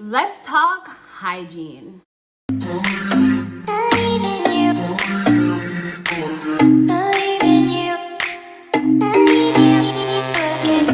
Let's talk hygiene.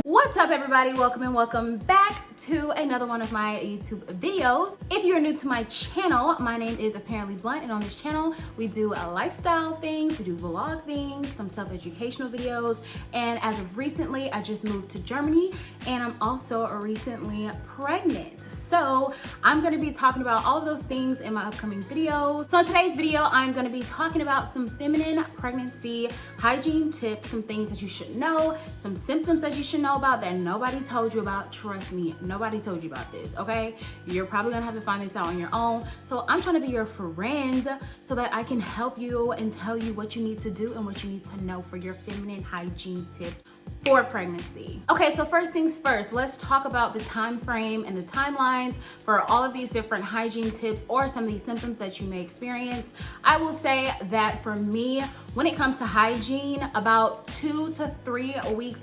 What's up, everybody? Welcome and welcome back to another one of my YouTube videos. If you're new to my channel, my name is Apparently Blunt, and on this channel we do lifestyle things, we do vlog things, some self-educational videos, and as of recently I just moved to Germany and I'm also recently pregnant. So I'm going to be talking about all of those things in my upcoming videos. So in today's video, I'm going to be talking about some feminine pregnancy hygiene tips, some things that you should know, some symptoms that you should know about that nobody told you about. Trust me, nobody told you about this, okay? You're probably going to have to find this out on your own. So I'm trying to be your friend so that I can help you and tell you what you need to do and what you need to know for your feminine hygiene tips for pregnancy. Okay, so first things first, let's talk about the time frame and the timelines for all of these different hygiene tips or some of these symptoms that you may experience. I will say that for me, when it comes to hygiene, about 2 to 3 weeks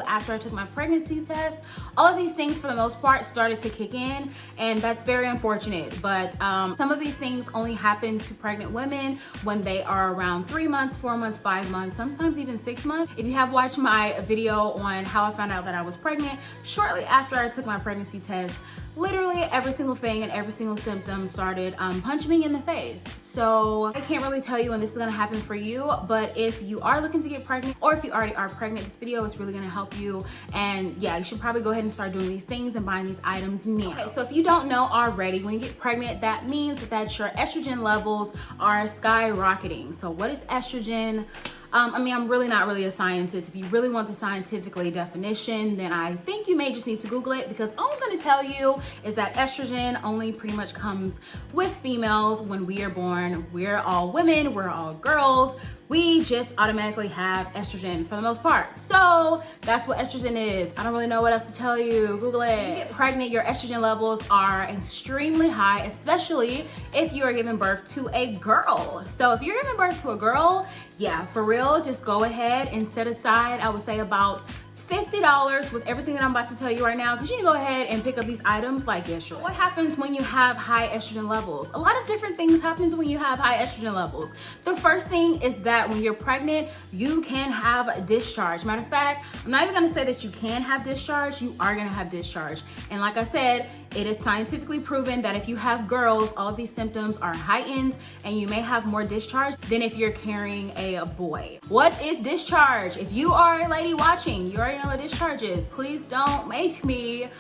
after I took my pregnancy test, all of these things for the most part started to kick in, and that's very unfortunate. But some of these things only happen to pregnant women when they are around 3 months, 4 months, 5 months, sometimes even 6 months. If you have watched my video on how I found out that I was pregnant, shortly after I took my pregnancy test, literally every single thing and every single symptom started punching me in the face. So I can't really tell you when this is gonna happen for you, but if you are looking to get pregnant or if you already are pregnant, this video is really gonna help you. And yeah, you should probably go ahead and start doing these things and buying these items now. Okay, so if you don't know already, when you get pregnant, that means that your estrogen levels are skyrocketing. So what is estrogen? I'm really not a scientist. If you really want the scientifically definition, then I think you may just need to Google it, because all I'm gonna tell you is that estrogen only pretty much comes with females when we are born. We're all women, we're all girls. We just automatically have estrogen for the most part. So that's what estrogen is. I don't really know what else to tell you. Google it. When you get pregnant, your estrogen levels are extremely high, especially if you are giving birth to a girl. So if you're giving birth to a girl, yeah, for real, just go ahead and set aside, I would say about $50 with everything that I'm about to tell you right now, because you can go ahead and pick up these items like, yeah, sure. What happens when you have high estrogen levels? A lot of different things happens when you have high estrogen levels. The first thing is that when you're pregnant, you can have discharge. Matter of fact, I'm not even gonna say that you can have discharge, you are gonna have discharge. And like I said, it is scientifically proven that if you have girls, all of these symptoms are heightened and you may have more discharge than if you're carrying a boy. What is discharge? If you are a lady watching, you already know what discharge is. Please don't make me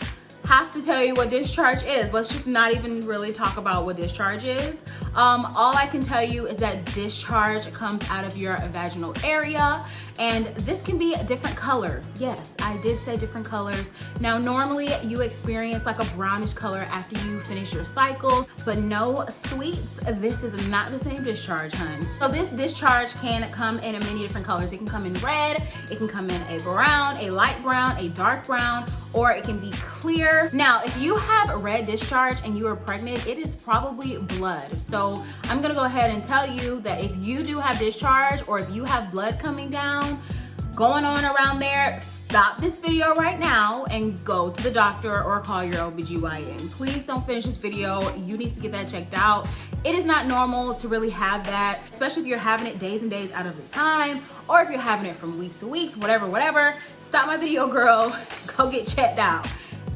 have to tell you what discharge is. Let's just not even really talk about what discharge is. All I can tell you is that discharge comes out of your vaginal area, and this can be different colors. Yes, I did say different colors. Now, normally you experience like a brownish color after you finish your cycle, but no sweets, this is not the same discharge, hun. So this discharge can come in many different colors. It can come in red, it can come in a brown, a light brown, a dark brown, or it can be clear. Now, if you have red discharge and you are pregnant, it is probably blood. So I'm gonna go ahead and tell you that if you do have discharge or if you have blood coming down, going on around there, stop this video right now and go to the doctor or call your OBGYN. Please don't finish this video. You need to get that checked out. It is not normal to really have that, especially if you're having it days and days out of the time, or if you're having it from weeks to weeks, whatever. Stop my video, girl. Go get checked out.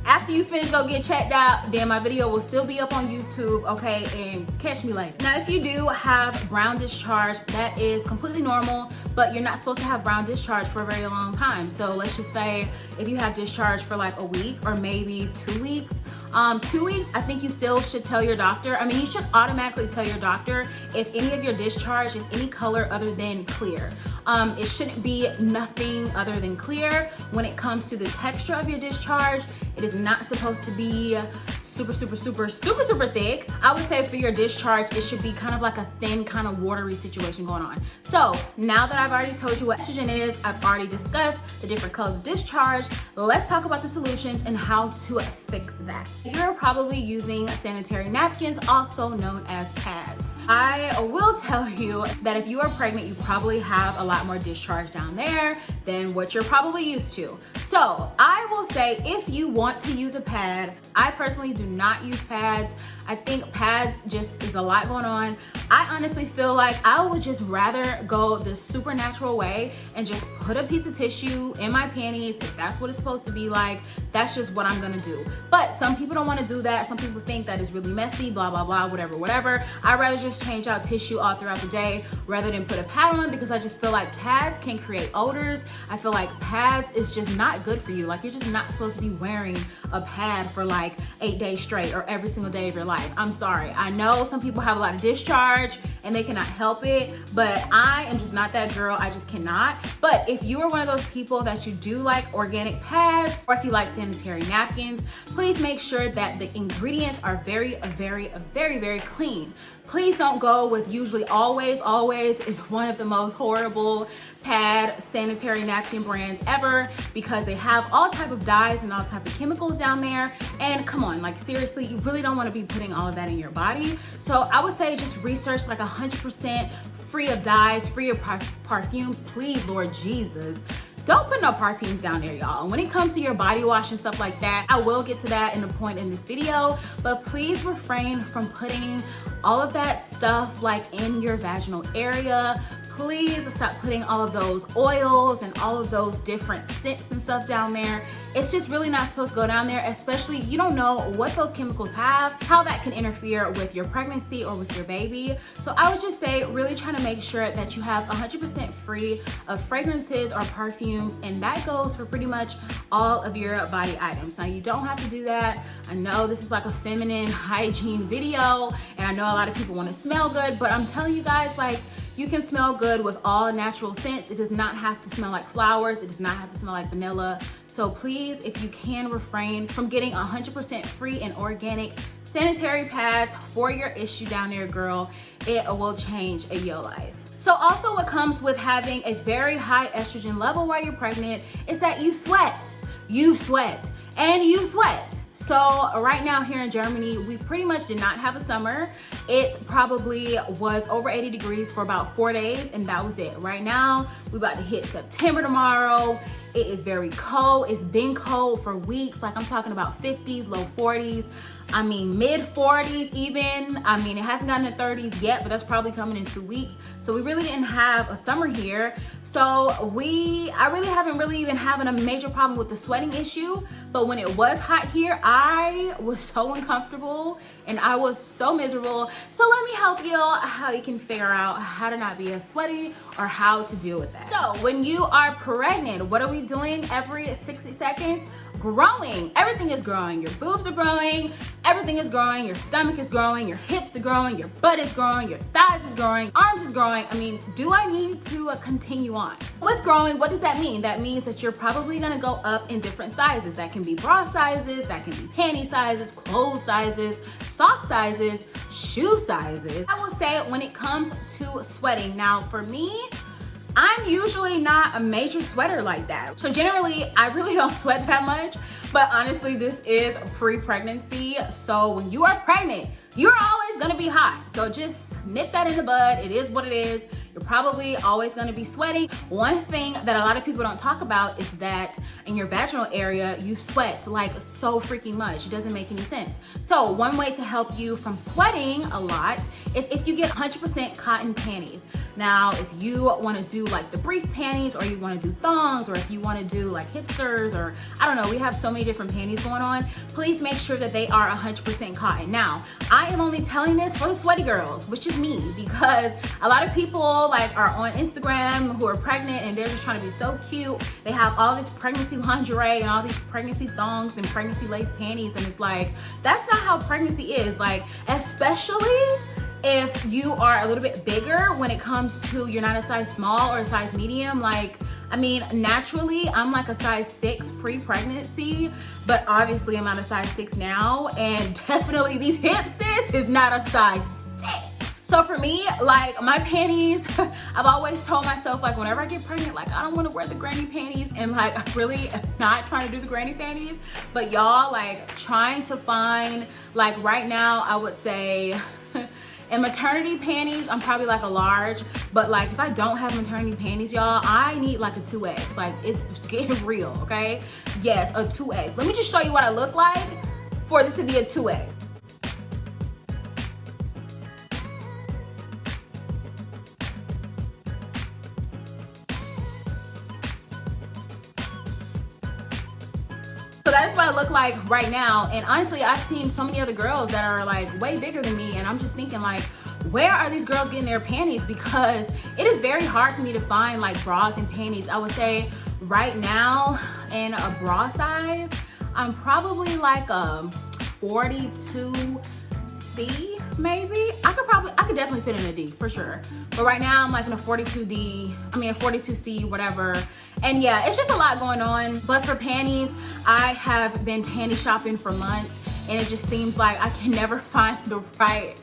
After you finish, go get checked out, then my video will still be up on YouTube, okay? And catch me later. Now, if you do have brown discharge, that is completely normal, but you're not supposed to have brown discharge for a very long time. So let's just say if you have discharge for like a week or maybe 2 weeks, 2 weeks, I think you still should tell your doctor. I mean, you should automatically tell your doctor if any of your discharge is any color other than clear. It shouldn't be nothing other than clear. When it comes to the texture of your discharge, it is not supposed to be super thick. I would say for your discharge, it should be kind of like a thin, kind of watery situation going on. So now that I've already told you what estrogen is, I've already discussed the different colors of discharge, let's talk about the solutions and how to fix that. You're probably using sanitary napkins, also known as pads. I will tell you that if you are pregnant, you probably have a lot more discharge down there than what you're probably used to. So I will say, if you want to use a pad, I personally do not use pads. I think pads just is a lot going on. I honestly feel like I would just rather go the supernatural way and just put a piece of tissue in my panties. If that's what it's supposed to be like, that's just what I'm gonna do. But some people don't want to do that. Some people think that is really messy, blah, blah, blah, whatever. I'd rather just change out tissue all throughout the day rather than put a pad on, because I just feel like pads can create odors. I feel like pads is just not good for you. Like, you're just not supposed to be wearing a pad for like 8 days straight or every single day of your life. I'm sorry. I know some people have a lot of discharge and they cannot help it, but I am just not that girl. I just cannot. But if you are one of those people that you do like organic pads, or if you like sanitary napkins, please make sure that the ingredients are very clean. Please don't go with usually Always. Always is one of the most horrible pad sanitary napkin brands ever, because they have all type of dyes and all type of chemicals down there. And come on, like, seriously, you really don't want to be putting all of that in your body. So I would say just research like 100% free of dyes, free of perfumes. Please, Lord Jesus, don't put no perfumes down there, y'all. And when it comes to your body wash and stuff like that, I will get to that in a point in this video, but please refrain from putting all of that stuff like in your vaginal area. Please stop putting all of those oils and all of those different scents and stuff down there. It's just really not supposed to go down there, especially you don't know what those chemicals have, how that can interfere with your pregnancy or with your baby. So I would just say really trying to make sure that you have 100% free of fragrances or perfumes, and that goes for pretty much all of your body items. Now, you don't have to do that. I know this is like a feminine hygiene video, and I know a lot of people want to smell good, but I'm telling you guys, like, you can smell good with all natural scents. It does not have to smell like flowers. It does not have to smell like vanilla. So please, if you can, refrain from getting 100% free and organic sanitary pads for your issue down there, girl. It will change your life. So also, what comes with having a very high estrogen level while you're pregnant is that you sweat. You sweat and you sweat. So right now here in Germany, we pretty much did not have a summer. It probably was over 80 degrees for about 4 days, and that was it. Right now, we're about to hit September tomorrow. It is very cold. It's been cold for weeks. Like, I'm talking about 50s, low 40s. I mean, mid 40s even. I mean, it hasn't gotten to 30s yet, but that's probably coming in 2 weeks. So we really didn't have a summer here. So I really haven't even having a major problem with the sweating issue. But when it was hot here, I was so uncomfortable and I was so miserable. So let me help you how you can figure out how to not be as sweaty or how to deal with that. So when you are pregnant, what are we doing every 60 seconds? Growing. Everything is growing. Your boobs are growing. Everything is growing. Your stomach is growing. Your hips are growing. Your butt is growing. Your thighs is growing. Arms is growing. I mean, do I need to continue on? With growing, what does that mean? That means that you're probably gonna go up in different sizes. That can be bra sizes, that can be panty sizes, clothes sizes, sock sizes, shoe sizes. I will say, when it comes to sweating, now for me, I'm usually not a major sweater like that. So generally, I really don't sweat that much, but honestly, this is pre-pregnancy. So when you are pregnant, you're always gonna be hot. So just nip that in the bud. It is what it is. You're probably always gonna be sweating. One thing that a lot of people don't talk about is that in your vaginal area, you sweat like so freaking much. It doesn't make any sense. So one way to help you from sweating a lot is if you get 100% cotton panties. Now, if you wanna do like the brief panties, or you wanna do thongs, or if you wanna do like hipsters, or I don't know, we have so many different panties going on, please make sure that they are 100% cotton. Now, I am only telling this for the sweaty girls, which is me, because a lot of people like are on Instagram who are pregnant and they're just trying to be so cute. They have all this pregnancy lingerie and all these pregnancy thongs and pregnancy lace panties, and it's like, that's not how pregnancy is. Like, especially if you are a little bit bigger when it comes to, you're not a size small or a size medium. Like, I mean, naturally, I'm like a size 6 pre-pregnancy, but obviously I'm not a size 6 now, and definitely these hips, sis, is not a size 6. So for me, like my panties, I've always told myself, like, whenever I get pregnant, like, I don't want to wear the granny panties, and like, I really am not trying to do the granny panties, but y'all, like, trying to find, like, right now, I would say In maternity panties, I'm probably like a large, but like if I don't have maternity panties, y'all, I need like a 2X. Like it's getting real, okay? Yes, a 2X. Let me just show you what I look like for this to be a 2X. So that is what I look like right now. And honestly, I've seen so many other girls that are like way bigger than me, and I'm just thinking like, where are these girls getting their panties? Because it is very hard for me to find like bras and panties. I would say right now in a bra size, I'm probably like a 42C maybe. I could definitely fit in a D for sure. But right now I'm like in a 42D, I mean a 42C, whatever. And yeah, it's just a lot going on. But for panties, I have been panty shopping for months, and it just seems like I can never find the right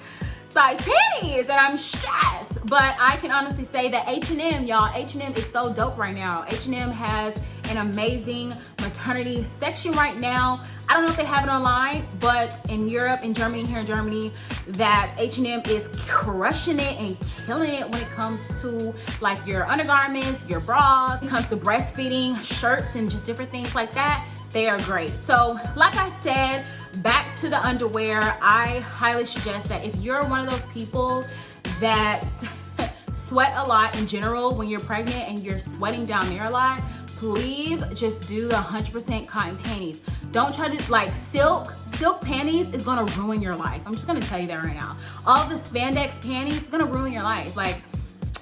size panties, and I'm stressed. But I can honestly say that H&M, y'all, H&M is so dope right now. H&M has an amazing maternity section right now. I don't know if they have it online, but in Europe, in Germany, here in Germany, that H&M is crushing it and killing it when it comes to like your undergarments, your bras, when it comes to breastfeeding, shirts, and just different things like that. They are great. So like I said, back to the underwear, I highly suggest that if you're one of those people that sweat a lot in general when you're pregnant and you're sweating down there a lot, please just do the 100% cotton panties. Don't try to like silk panties is gonna ruin your life. I'm just gonna tell you that right now. All the spandex panties is gonna ruin your life. Like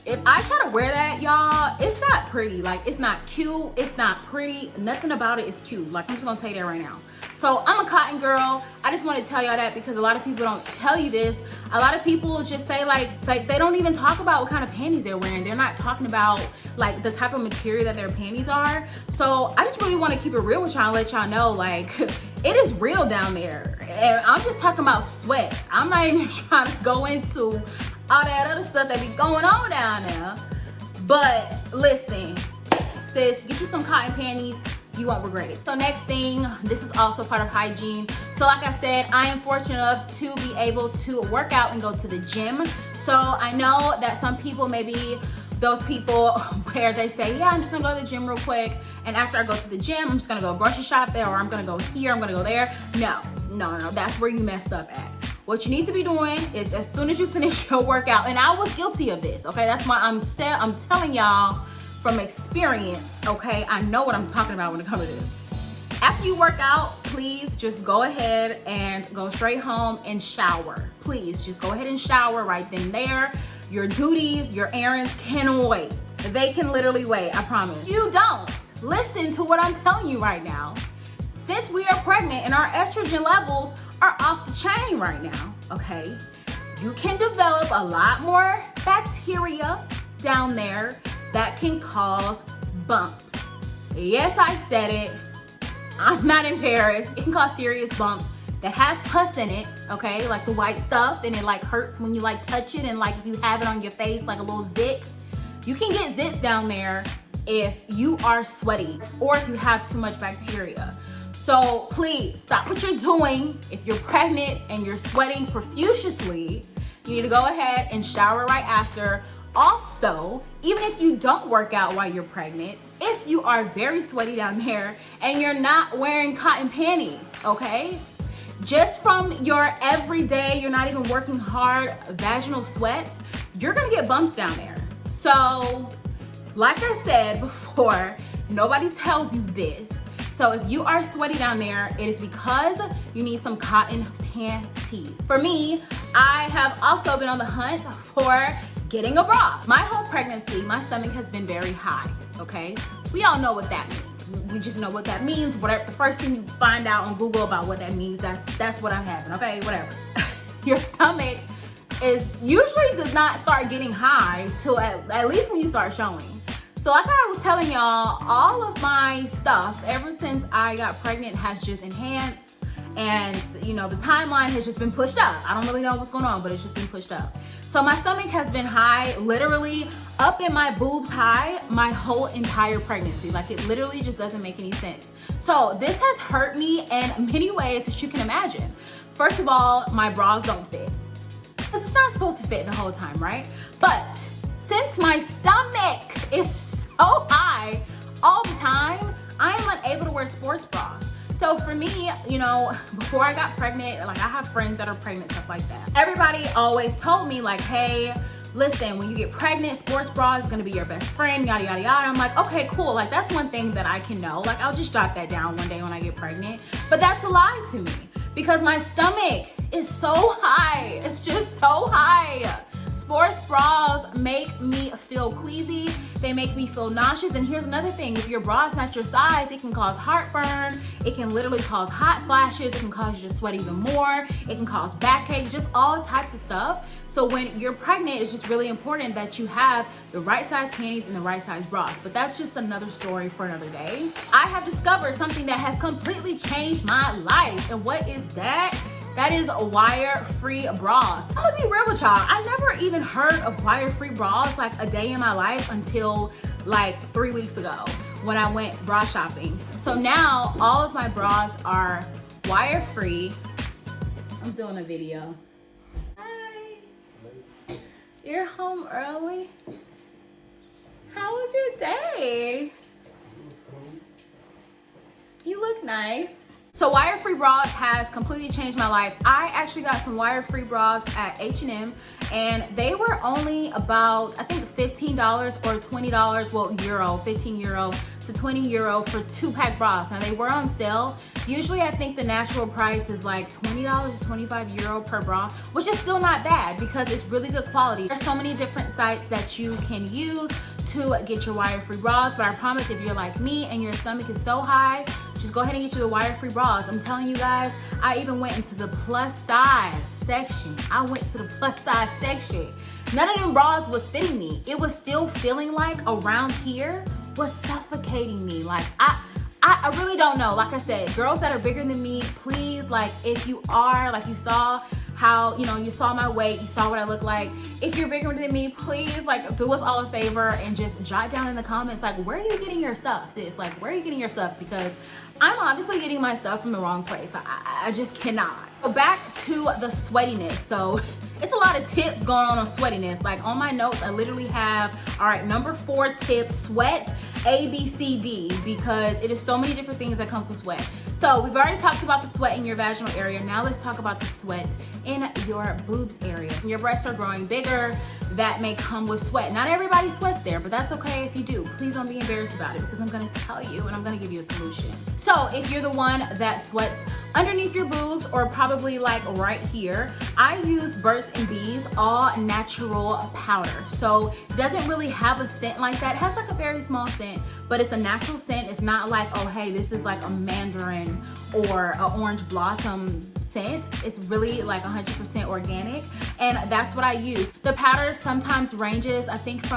if I try to wear that, y'all, it's not pretty. Like it's not cute, it's not pretty, nothing about it is cute. Like I'm just gonna tell you that right now. So I'm a cotton girl. I just want to tell y'all that because a lot of people don't tell you this. A lot of people just say like they don't even talk about what kind of panties they're wearing. They're not talking about like the type of material that their panties are. So I just really want to keep it real with y'all and let y'all know like it is real down there. And I'm just talking about sweat. I'm not even trying to go into all that other stuff that be going on down there. But listen, sis, get you some cotton panties. You won't regret it. So next thing, this is also part of hygiene. So like I said, I am fortunate enough to be able to work out and go to the gym. So I know that some people, maybe those people where they say, yeah, I'm just gonna go to the gym real quick, and after I go to the gym, I'm just gonna go grocery shop there, or I'm gonna go here, I'm gonna go there. No, that's where you messed up at. What you need to be doing is as soon as you finish your workout, and I was guilty of this, okay? That's why I'm telling y'all from experience, okay? I know what I'm talking about when it comes to this. After you work out, please just go ahead and go straight home and shower. Please just go ahead and shower right then and there. Your duties, your errands can wait. They can literally wait, I promise. You don't listen to what I'm telling you right now. Since we are pregnant and our estrogen levels are off the chain right now, okay? You can develop a lot more bacteria down there that can cause bumps. Yes, I said it. I'm not embarrassed. It can cause serious bumps that has pus in it, okay? Like the white stuff, and it like hurts when you like touch it, and like if you have it on your face, like a little zit. You can get zits down there if you are sweaty or if you have too much bacteria. So please stop what you're doing. If you're pregnant and you're sweating profusely, you need to go ahead and shower right after. Also, even if you don't work out while you're pregnant, if you are very sweaty down there and you're not wearing cotton panties, okay? Just from your everyday, you're not even working hard, vaginal sweat, you're gonna get bumps down there. So, like I said before, nobody tells you this. So if you are sweaty down there, it is because you need some cotton panties. For me, I have also been on the hunt for getting a bra. My whole pregnancy, my stomach has been very high, okay? We all know what that means. We just know what that means. Whatever, the first thing you find out on Google about what that means, that's what I'm having, okay? Whatever. Your stomach is usually does not start getting high till at least when you start showing. So like I was telling y'all, all of my stuff ever since I got pregnant has just enhanced, and you know, the timeline has just been pushed up. I don't really know what's going on, but it's just been pushed up. So my stomach has been high, literally up in my boobs high, my whole entire pregnancy. Like it literally just doesn't make any sense. So this has hurt me in many ways that you can imagine. First of all, my bras don't fit. because it's not supposed to fit the whole time, right? But since my stomach is so high all the time, I am unable to wear sports bras. So for me, you know, before I got pregnant, like I have friends that are pregnant, stuff like that. Everybody always told me like, hey, listen, when you get pregnant, sports bra is gonna be your best friend, yada, yada, yada. I'm like, okay, cool. Like that's one thing that I can know. Like I'll just jot that down one day when I get pregnant. But that's a lie to me because my stomach is so high. It's just so high. Sports bras make me feel queasy. They make me feel nauseous. And here's another thing. If your bra is not your size, it can cause heartburn. It can literally cause hot flashes. It can cause you to sweat even more. It can cause backache, just all types of stuff. So when you're pregnant, it's just really important that you have the right size panties and the right size bras. But that's just another story for another day. I have discovered something that has completely changed my life. And what is that? That is wire-free bras. I'm gonna be real with y'all. I never even heard of wire-free bras like a day in my life until like 3 weeks ago when I went bra shopping. So now all of my bras are wire-free. I'm doing a video. Hi. You're home early? How was your day? You look nice. So wire-free bras has completely changed my life. I actually got some wire-free bras at H&M and they were only about, I think $15 or $20, well, euro, 15 euro to 20 euro for 2-pack bras. Now they were on sale. Usually I think the natural price is like $20 to 25 euro per bra, which is still not bad because it's really good quality. There's so many different sites that you can use to get your wire-free bras, but I promise if you're like me and your stomach is so high, just go ahead and get you the wire-free bras. I'm telling you guys, I even went into the plus size section. I went to the plus size section. None of them bras was fitting me. It was still feeling like around here was suffocating me. Like I really don't know. Like I said, girls that are bigger than me, please, like if you are, like you saw how, you know, you saw my weight, you saw what I look like. If you're bigger than me, please like do us all a favor and just jot down in the comments, like, where are you getting your stuff, sis? Like, where are you getting your stuff? Because I'm obviously getting my stuff from the wrong place. I just cannot. So back to the sweatiness. So it's a lot of tips going on sweatiness. Like on my notes, I literally have, all right, number 4 tip, sweat, A, B, C, D, because it is so many different things that comes with sweat. So we've already talked about the sweat in your vaginal area. Now let's talk about the sweat in your boobs area. Your breasts are growing bigger. That may come with sweat. Not everybody sweats there, but that's okay if you do. Please don't be embarrassed about it because I'm gonna tell you and I'm gonna give you a solution. So if you're the one that sweats underneath your boobs or probably like right here, I use Burt's & Bees all natural powder. So it doesn't really have a scent like that. It has like a very small scent, but it's a natural scent. It's not like, oh, hey, this is like a mandarin or an orange blossom scent. It's really like 100% organic, and that's what I use. The powder sometimes ranges, I think it's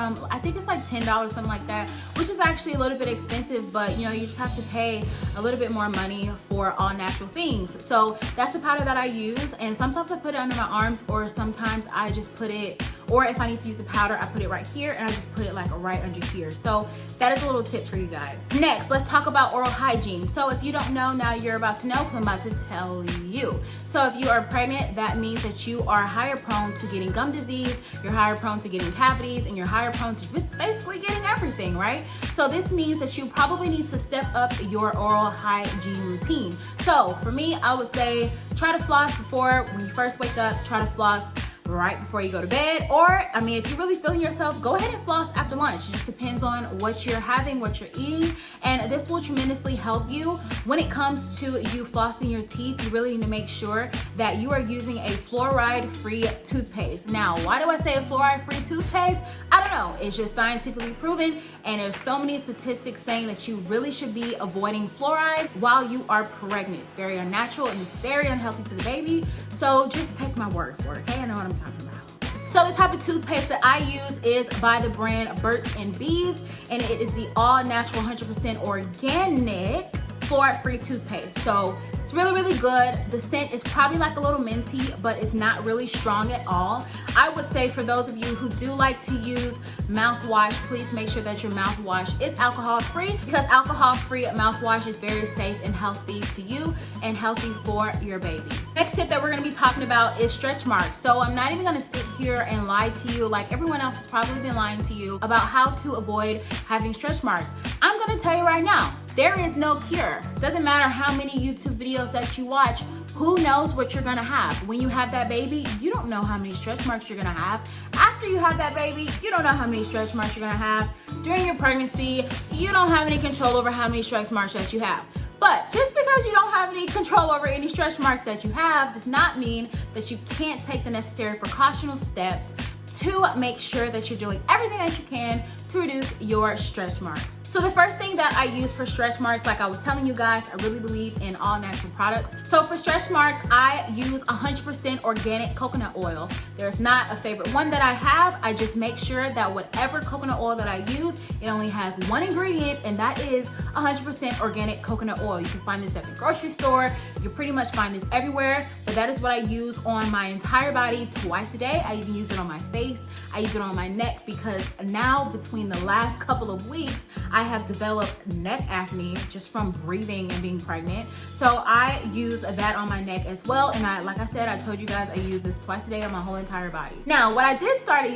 like $10, something like that, which is actually a little bit expensive, but you know, you just have to pay a little bit more money for all natural things. So that's the powder that I use, and sometimes I put it under my arms, or sometimes I just put it, or if I need to use the powder, I put it right here and I just put it like right under here. So that is a little tip for you guys. Next, let's talk about oral hygiene. So if you don't know, now you're about to know because I'm about to tell you. So if you are pregnant, that means that you are higher prone to getting gum disease, you're higher prone to getting cavities, and you're higher prone to just basically getting everything, right? So this means that you probably need to step up your oral hygiene routine. So for me, I would say try to floss before, when you first wake up, try to floss right before you go to bed. Or, I mean, if you're really feeling yourself, go ahead and floss after lunch. It just depends on what you're having, what you're eating, and this will tremendously help you. When it comes to you flossing your teeth, you really need to make sure that you are using a fluoride-free toothpaste. Now, why do I say a fluoride-free toothpaste? I don't know. It's just scientifically proven, and there's so many statistics saying that you really should be avoiding fluoride while you are pregnant. It's very unnatural and it's very unhealthy to the baby. So just take my word for it, okay? I know what I'm talking about. So the type of toothpaste that I use is by the brand Burt's & Bees, and it is the all natural 100% organic fluoride-free toothpaste. So It's really, really good. The scent is probably like a little minty, but it's not really strong at all. I would say for those of you who do like to use mouthwash, please make sure that your mouthwash is alcohol-free, because alcohol-free mouthwash is very safe and healthy to you and healthy for your baby. Next tip that we're gonna be talking about is stretch marks. So I'm not even gonna sit here and lie to you like everyone else has probably been lying to you about how to avoid having stretch marks. I'm gonna tell you right now, there is no cure. Doesn't matter how many YouTube videos that you watch, who knows what you're gonna have. When you have that baby, you don't know how many stretch marks you're gonna have. After you have that baby, you don't know how many stretch marks you're gonna have. During your pregnancy, you don't have any control over how many stretch marks that you have. But just because you don't have any control over any stretch marks that you have does not mean that you can't take the necessary precautional steps to make sure that you're doing everything that you can to reduce your stretch marks. So the first thing that I use for stretch marks, like I was telling you guys, I really believe in all natural products. So for stretch marks, I use 100% organic coconut oil. There's not a favorite one that I have. I just make sure that whatever coconut oil that I use, it only has one ingredient, and that is 100% organic coconut oil. You can find this at the grocery store. You can pretty much find this everywhere, but that is what I use on my entire body twice a day. I even use it on my face. I use it on my neck, because now between the last couple of weeks, I have developed neck acne just from breathing and being pregnant. So I use that on my neck as well. And like I said, I told you guys I use this twice a day on my whole entire body. Now, what I started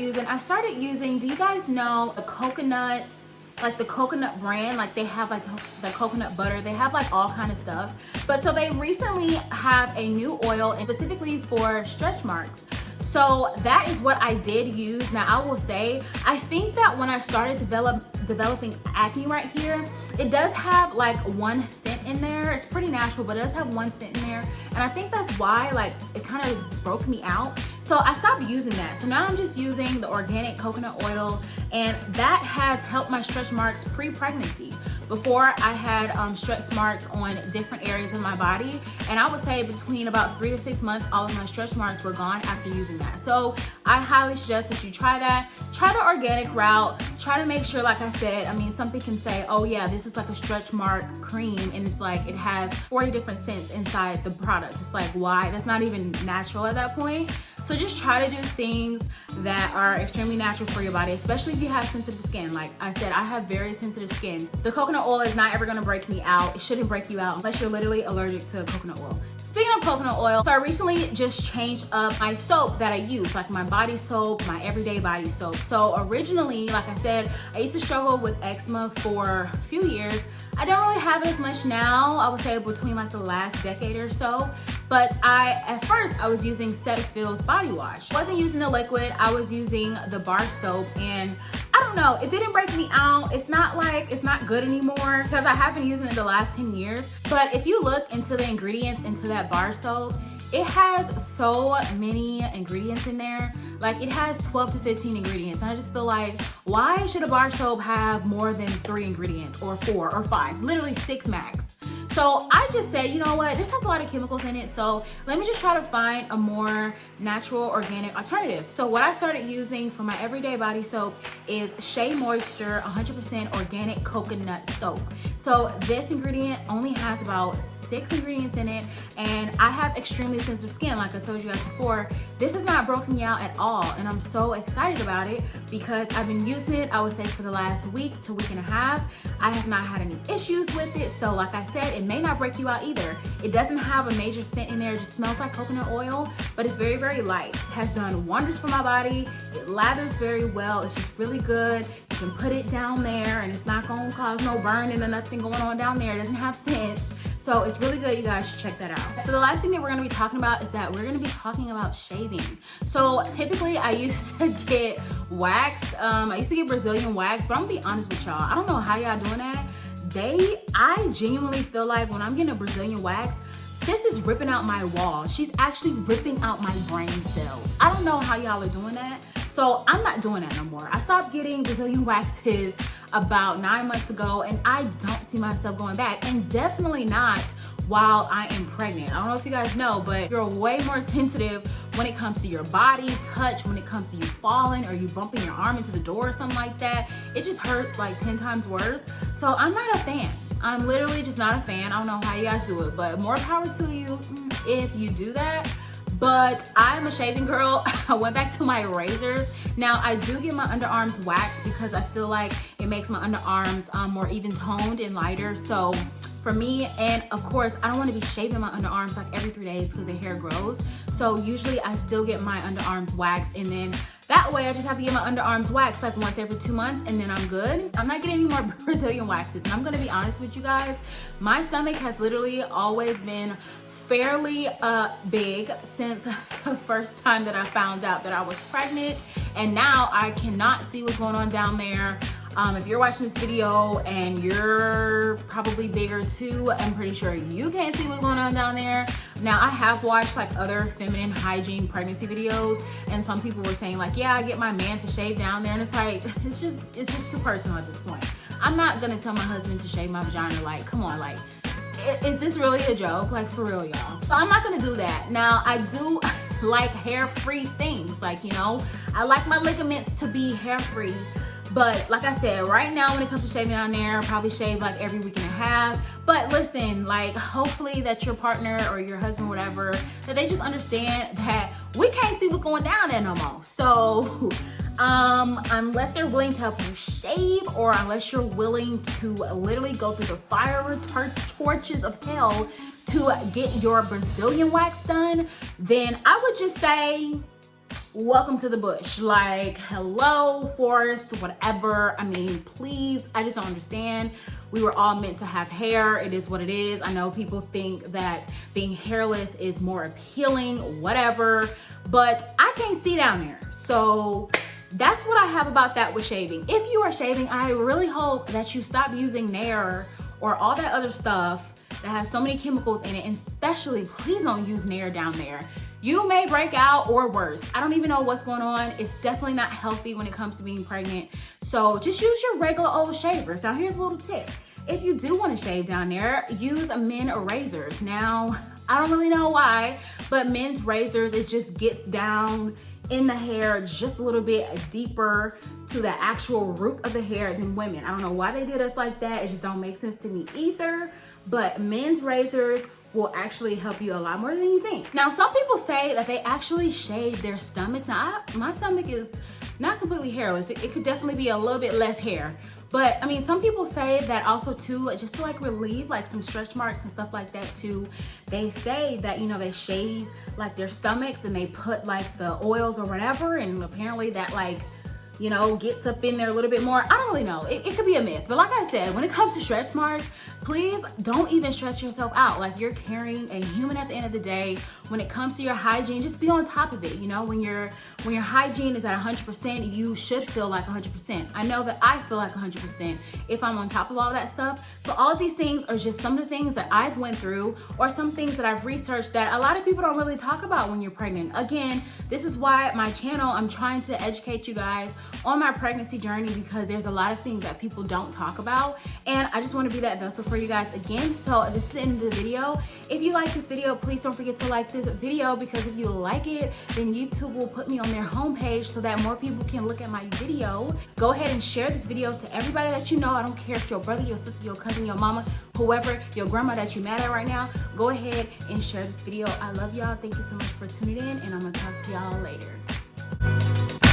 using, do you guys know the coconut, like the coconut brand? Like they have like the coconut butter, they have like all kind of stuff. But so they recently have a new oil, and specifically for stretch marks. So that is what I did use. Now I will say, I think that when I started developing acne right here, it does have like one scent in there. It's pretty natural, but it does have one scent in there. And I think that's why like it kind of broke me out. So I stopped using that. So now I'm just using the organic coconut oil, and that has helped my stretch marks pre-pregnancy. Before, I had stretch marks on different areas of my body, and I would say between about 3 to 6 months, all of my stretch marks were gone after using that. So I highly suggest that you try that. Try the organic route. Try to make sure, like I said, I mean, something can say, oh yeah, this is like a stretch mark cream, and it's like it has 40 different scents inside the product. It's like, why? That's not even natural at that point. So just try to do things that are extremely natural for your body, especially if you have sensitive skin. Like I said, I have very sensitive skin. The coconut oil is not ever gonna break me out. It shouldn't break you out unless you're literally allergic to coconut oil. Speaking of coconut oil, so I recently just changed up my soap that I use, like my body soap, my everyday body soap. So originally, like I said, I used to struggle with eczema for a few years. I don't really have it as much now. I would say between like the last decade or so. But at first I was using Cetaphil's body wash. I wasn't using the liquid, I was using the bar soap, and I don't know, it didn't break me out. It's not like, it's not good anymore, because I have been using it the last 10 years. But if you look into the ingredients into that bar soap, it has so many ingredients in there. Like it has 12 to 15 ingredients. And I just feel like, why should a bar soap have more than 3 ingredients or 4 or 5, literally 6 max? So I just said, you know what, this has a lot of chemicals in it, so let me just try to find a more natural, organic alternative. So what I started using for my everyday body soap is Shea Moisture 100% organic coconut soap. So this ingredient only has about 6 ingredients in it, and I have extremely sensitive skin, like I told you guys before. This has not broken me out at all, and I'm so excited about it because I've been using it, I would say, for the last week to week and a half. I have not had any issues with it, so like I said, it may not break you out either. It doesn't have a major scent in there, it just smells like coconut oil, but it's very, very light. It has done wonders for my body. It lathers very well. It's just really good. You can put it down there and it's not gonna cause no burning or nothing going on down there. It doesn't have scents. So it's really good, you guys should check that out. So the last thing that we're gonna be talking about is that we're gonna be talking about shaving. So typically I used to get waxed. I used to get Brazilian wax, but I'm gonna be honest with y'all. I don't know how y'all doing that. I genuinely feel like when I'm getting a Brazilian wax, sis is ripping out my wall. She's actually ripping out my brain cells. I don't know how y'all are doing that. So I'm not doing that no more. I stopped getting Brazilian waxes about 9 months ago, and I don't see myself going back, and definitely not while I am pregnant. I don't know if you guys know, but you're way more sensitive when it comes to your body touch, when it comes to you falling or you bumping your arm into the door or something like that. It just hurts like 10 times worse. So I'm not a fan. I'm literally just not a fan. I don't know how you guys do it, but more power to you if you do that. But I'm a shaving girl. I went back to my razors. Now I do get my underarms waxed because I feel like it makes my underarms more even toned and lighter. So for me, and of course, I don't want to be shaving my underarms like every 3 days because the hair grows. So usually I still get my underarms waxed, and then that way I just have to get my underarms waxed like once every 2 months, and then I'm good. I'm not getting any more Brazilian waxes. And I'm gonna be honest with you guys, my stomach has literally always been fairly big since the first time that I found out that I was pregnant, and now I cannot see what's going on down there. If you're watching this video and you're probably bigger too, I'm pretty sure you can't see what's going on down there. Now I have watched like other feminine hygiene pregnancy videos, and some people were saying like, yeah, I get my man to shave down there, and it's like, it's just too personal at this point. I'm not gonna tell my husband to shave my vagina. Like, come on, like, is this really a joke? Like, for real, y'all. So I'm not gonna do that. Now I do like hair-free things, like, you know, I like my ligaments to be hair-free. But like I said, right now when it comes to shaving down there, I'll probably shave like every week and a half. But listen, like, hopefully that your partner or your husband, whatever, that they just understand that we can't see what's going down there no more. So unless they're willing to help you shave, or unless you're willing to literally go through the fire torches of hell to get your Brazilian wax done, then I would just say, welcome to the bush. Like, hello, forest, whatever. I mean, please, I just don't understand. We were all meant to have hair. It is what it is. I know people think that being hairless is more appealing, whatever, but I can't see down there. So that's what I have about that with shaving. If you are shaving, I really hope that you stop using Nair or all that other stuff that has so many chemicals in it, and especially please don't use Nair down there. You may break out, or worse. I don't even know what's going on. It's definitely not healthy when it comes to being pregnant. So just use your regular old shavers. Now here's a little tip. If you do want to shave down there, use men razors. Now, I don't really know why, but men's razors, it just gets down in the hair just a little bit deeper to the actual root of the hair than women. I don't know why they did us like that. It just don't make sense to me either. But men's razors will actually help you a lot more than you think. Now, some people say that they actually shave their stomachs. Now, my stomach is not completely hairless. It could definitely be a little bit less hair. But I mean, some people say that also too, just to like relieve like some stretch marks and stuff like that too. They say that, you know, they shave like their stomachs and they put like the oils or whatever. And apparently that, like, you know, gets up in there a little bit more. I don't really know. It could be a myth. But like I said, when it comes to stretch marks, please don't even stress yourself out. Like, you're carrying a human at the end of the day. When it comes to your hygiene, just be on top of it. You know, when your hygiene is at 100%, you should feel like 100%. I know that I feel like 100% if I'm on top of all that stuff. So all of these things are just some of the things that I've went through, or some things that I've researched that a lot of people don't really talk about when you're pregnant. Again, this is why my channel, I'm trying to educate you guys on my pregnancy journey, because there's a lot of things that people don't talk about, and I just want to be that vessel for you guys again. So this is the end of the video. If you like this video, please don't forget to like this video, because if you like it, then YouTube will put me on their homepage so that more people can look at my video. Go ahead and share this video to everybody that you know. I don't care if your brother, your sister, your cousin, your mama, whoever, your grandma that you're mad at right now. Go ahead and share this video. I love y'all. Thank you so much for tuning in, and I'm gonna talk to y'all later.